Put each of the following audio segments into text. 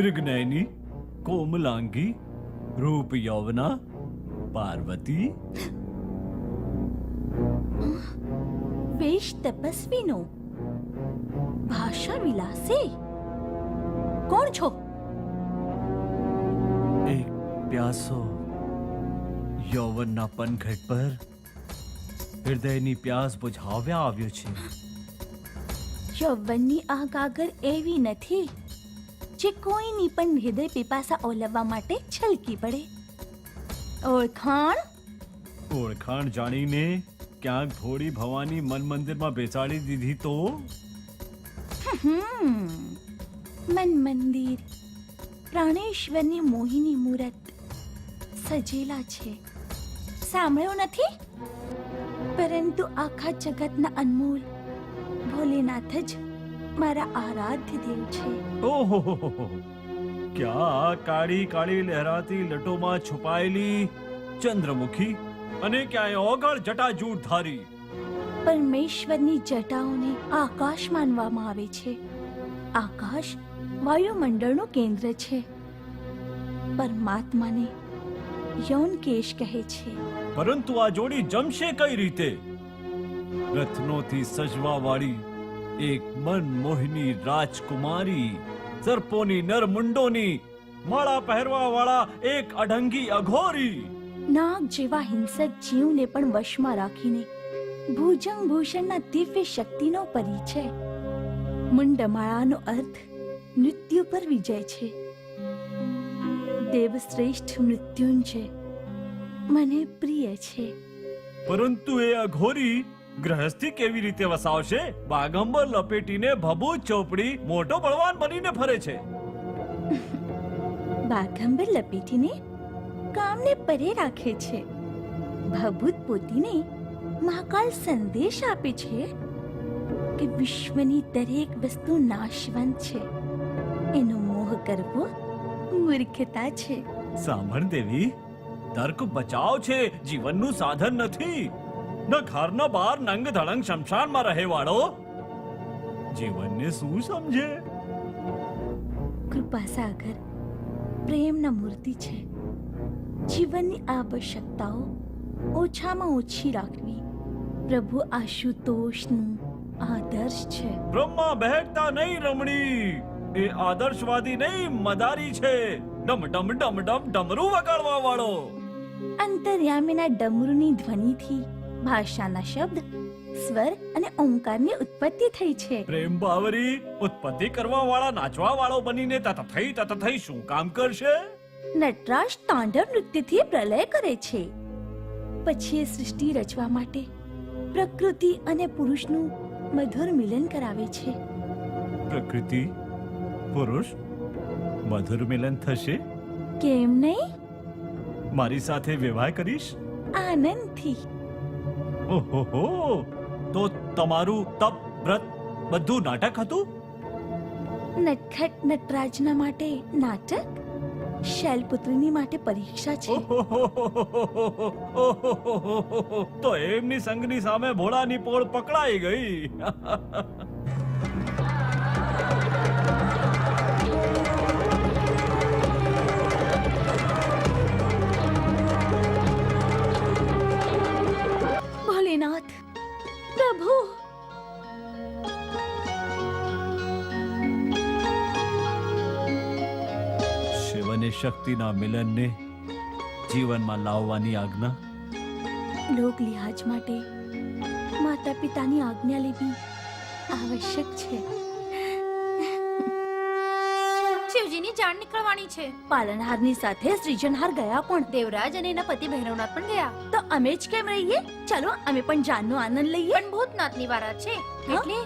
મૃગનયની, કોમલાંગી, રૂપ યૌવના, પાર્વતી. વેશ તપસ્વીનો, ભાષા વિલાસી. કોણ છો? એક પ્યાસો યૌવનના પનઘટ પર હૃદયની પ્યાસ બુઝાવ્યા આવ્યો છે. યૌવનની આગ આગળ એવી નથી જે કોઈની પણ હૃદય પીપાસા ઓલવવા માટે છલકી પડે. ઓળખાણ? ઓળખાણ જાણીને ક્યાંક ભોળી ભવાની મન મંદિરમાં બેસાડી દીધી તો? મન મંદિર પ્રાણેશ્વરની મોહિની મૂરત સજેલા છે. સાંભળ્યું નથી? પરંતુ આખા જગતના અનમોલ ભોલેનાથ જ મારા આરાધ્ય દેવ છે. ઓહો, ક્યાં કાળી કાળી લહેરાતી લટોમાં છુપાયેલી ચંદ્રમુખી અને ક્યાંય ઓગળ જટાજૂટ ધારી. પરમેશ્વરની જટાઓને આકાશ માનવામાં આવે છે. આકાશ વાયુમંડળનું કેન્દ્ર છે. પરમાત્માને યૌનકેશ કહે છે. પરંતુ આ જોડી જમશે કઈ રીતે? રત્નોથી સજવા વાળી એક મનમોહિની રાજકુમારી, સર્પોની નરમુંડોની માળા પહેરવા વાળા એક અઢંગી અઘોરી, નાગ જેવા હિંસક જીવને પણ વશમાં રાખીને ભુજંગ ભૂષણના દિવ્ય શક્તિનો પરિચય. મુંડમાળાનો અર્થ મૃત્યુ પર વિજય છે. દેવશ્રેષ્ઠ મૃત્યુંજય મને પ્રિય છે. પરંતુ એ અઘોરી ગ્રહસ્થી કેવી રીતે વસાવશે? બાગંબર લપેટીને ભભૂત ચોપડી મોટો બળવાન બનીને ફરે છે. બાગંબર લપેટીને કામને પરે રાખે છે. ભભૂત પોતીને મહાકાળ સંદેશ આપે છે કે વિશ્વની દરેક વસ્તુ નાશવંત છે. એનો મોહ કરવો મૂર્ખતા છે. સાંભળ દેવી, તર્ક બચાવ છે, જીવનનું સાધન નથી. ન ઘરના બહાર નંગ ધડંગ શમશાનમાં રહે વાળો જીવનને શું સમજે? કૃપાસાગર પ્રેમના મૂર્તિ છે. જીવનની આવશ્યકતાઓ ઓછામાં ઓછી રાખવી પ્રભુ આશુતોષનું આદર્શ છે. બ્રહ્મા બહેકતા નહીં રમણી, એ આદર્શવાદી નહીં મદારી છે. ડમ ડમ ડમ ડમ ડમરું વગાડવા વાળો. અંતર્યામીના ડમરુની ધ્વનિથી ભાષાના શબ્દ, સ્વર અને ઓંકારની ઉત્પત્તિ થઈ છે. પ્રેમ બાવરી ઉત્પત્તિ કરવા વાળા નાચવા વાળો બનીને તત થઈ શું કામ કરશે? નટરાજ તાંડવ નૃત્યથી પ્રલય કરે છે. પછી એ સૃષ્ટિ રચવા માટે પ્રકૃતિ અને પુરુષનું મધુર મિલન કરાવે છે. પ્રકૃતિ પુરુષ મધુર મિલન થશે? કેમ નહીં? મારી સાથે વિવાહ કરીશ? આનંદથી. ઓહો, તો તમારું તપ વ્રત બધું નાટક હતું? નટખટ નટરાજના માટે નાટક, શૈલપુત્રીની માટે પરીક્ષા છે. તો એમની સંગની સામે ભોળાની પોળ પકડાઈ ગઈ. ભોલેનાથ પ્રભુ, શિવ અને શક્તિના મિલનને જીવનમાં લાવવાની આજ્ઞા. લોક લિહાજ માટે માતા પિતાની આજ્ઞા લેવી આવશ્યક છે. શિવજીની જાણ નીકળવાની છે. પાલનહારની સાથે સૃજનહાર ગયા પણ. દેવરાજ અને એના પતિ ભૈરવનાથ પણ ગયા. તો અમે જ કેમ રહીએ? ચલો અમે પણ જાનનો આનંદ લઈએ. પણ ભૂતનાથની વારાત છે એટલે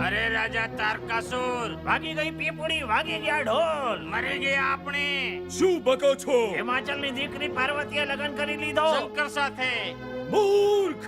અરે રાજા તારકાસુર, ભાગી ગઈ પીપુડી, ભાગી ગયા ઢોલ, મરી ગયા આપણે. શું બકો છો? હિમાચલની દીકરી પાર્વતીએ લગ્ન કરી લીધો શંકર સાથે. મૂર્ખ!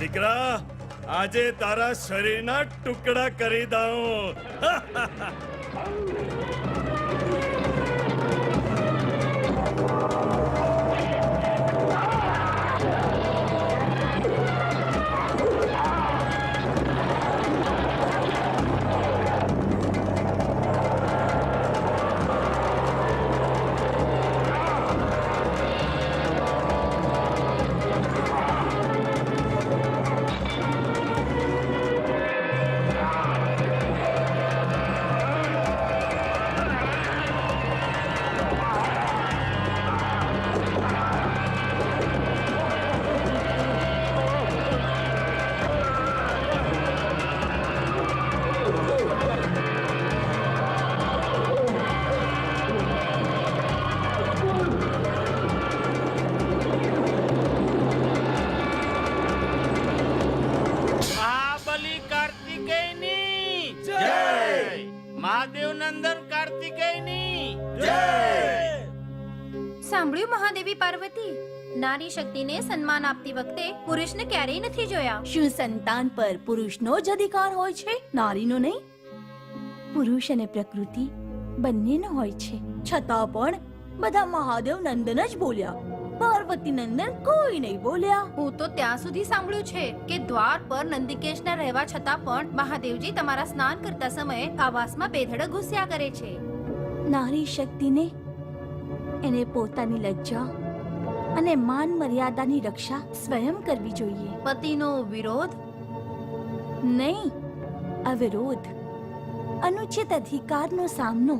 દીકરા આજે તારા શરીરના ટુકડા કરી દઉં મહાબલી કાર્તિકેયની જય મહાદેવ નંદન કાર્તિકેયની જય સાંભળ્યું મહાદેવી પાર્વતી નારી શક્તિને સન્માન આપતી વખતે પુરુષને ક્યારેય નથી જોયા. શું સંતાન પર પુરુષનો જ અધિકાર હોય છે, નારીનો નહીં? પુરુષ અને પ્રકૃતિ બંનેનો હોય છે, છતાં પણ બધા મહાદેવ નંદન જ બોલ્યા, પાર્વતી નંદન કોઈ નહીં બોલ્યા. હું તો ત્યાં સુધી સાંભળ્યું છે કે દ્વાર પર નંદિકેશના રહેવા છતાં પણ મહાદેવજી તમારા સ્નાન કરતા સમયે આવાસમાં બેધડક ઘૂસ્યા કરે છે. નારી શક્તિને એને પોતાની લજ્જા અને માન મર્યાદાની રક્ષા સ્વયં કરવી જોઈએ, પતિનો વિરોધ નહીં અવિરોધ. અનુચિત અધિકારનો સામનો.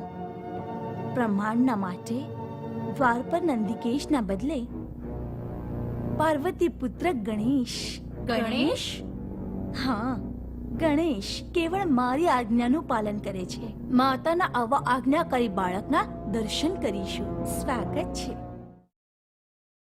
પ્રમાણના માટે દ્વાર પર નંદિકેશના બદલે પાર્વતી પુત્ર ગણેશ. ગણેશ? હા, ગણેશ કેવળ મારી આજ્ઞાનું પાલન કરે છે. માતાના આવા આજ્ઞાકારી બાળકના દર્શન કરીશું. સ્વાગત છે.